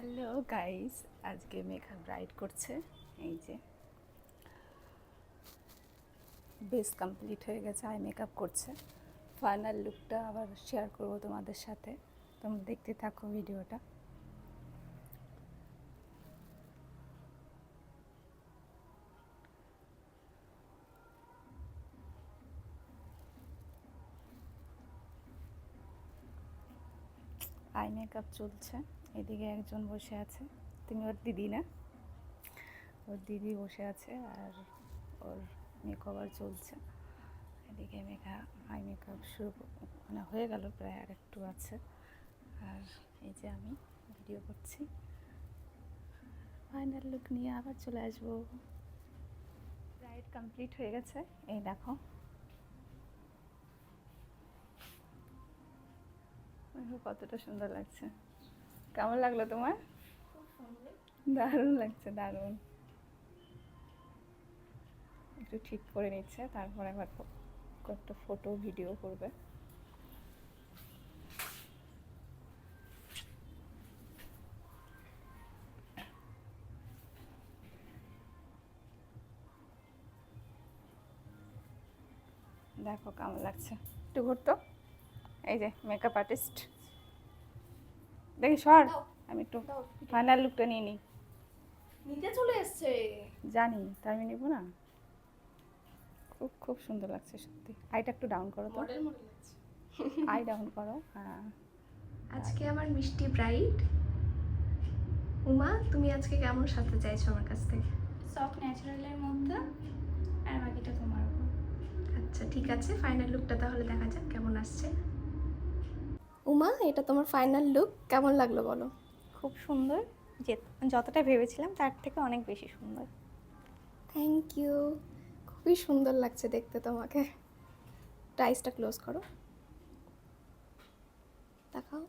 Hello guys, আজকে Megha bride করছে। এই যে বেস কমপ্লিট হয়ে গেছে, আই মেকআপ করছে। ফাইনাল লুকটা আবার শেয়ার করবো তোমাদের সাথে, তোমরা দেখতে থাকো ভিডিওটা। আই মেকআপ চলছে, এদিকে একজন বসে আছে, তুমি ওর দিদি না? ওর দিদি বসে আছে আর ওর মেকওভার চলছে। এদিকে মেঘা আই মেকআপ শুরু মানে হয়ে গেল, প্রায় আর একটু আছে। আর এই যে আমি ভিডিও করছি, ফাইনাল লুক নিয়ে আবার চলে আসবো। ব্রাইড কমপ্লিট হয়ে গেছে, এই দেখো কতটা সুন্দর লাগছে। কেমন লাগলো তোমার? দারুণ লাগছে, দারুণ। একটু ঠিক করে নিচ্ছে, তারপর একবার একটা ফটো ভিডিও করবে। দেখো কেমন লাগছে, একটু ঘুরতো। এই যে মেকআপ আর্টিস্ট, দেখি সর, আমি একটু ফাইনাল লুকটা নিয়ে নিই। নিতে চলে এসছে, জানি, তাই আমি নিব না। খুব খুব সুন্দর লাগছে সত্যি। আইটা একটু ডাউন করো তো, মডেল মডেল লাগছে। আই ডাউন করো। হ্যাঁ, আজকে আমার মিষ্টি ব্রাইড। উমা, তুমি আজকে কেমন সাজতে চাইছো আমার কাছ থেকে? সফট ন্যাচারালের মধ্যে, আর বাকিটা তোমার উপর। আচ্ছা ঠিক আছে, ফাইনাল লুকটা তাহলে দেখা যাক কেমন আসছে। উমা, এটা তোমার ফাইনাল লুক, কেমন লাগলো বলো? খুব সুন্দর, যে যতটা ভেবেছিলাম তার থেকে অনেক বেশি সুন্দর। থ্যাংক ইউ, খুবই সুন্দর লাগছে দেখতে তোমাকে। টাইসটা ক্লোজ করো, দেখাও।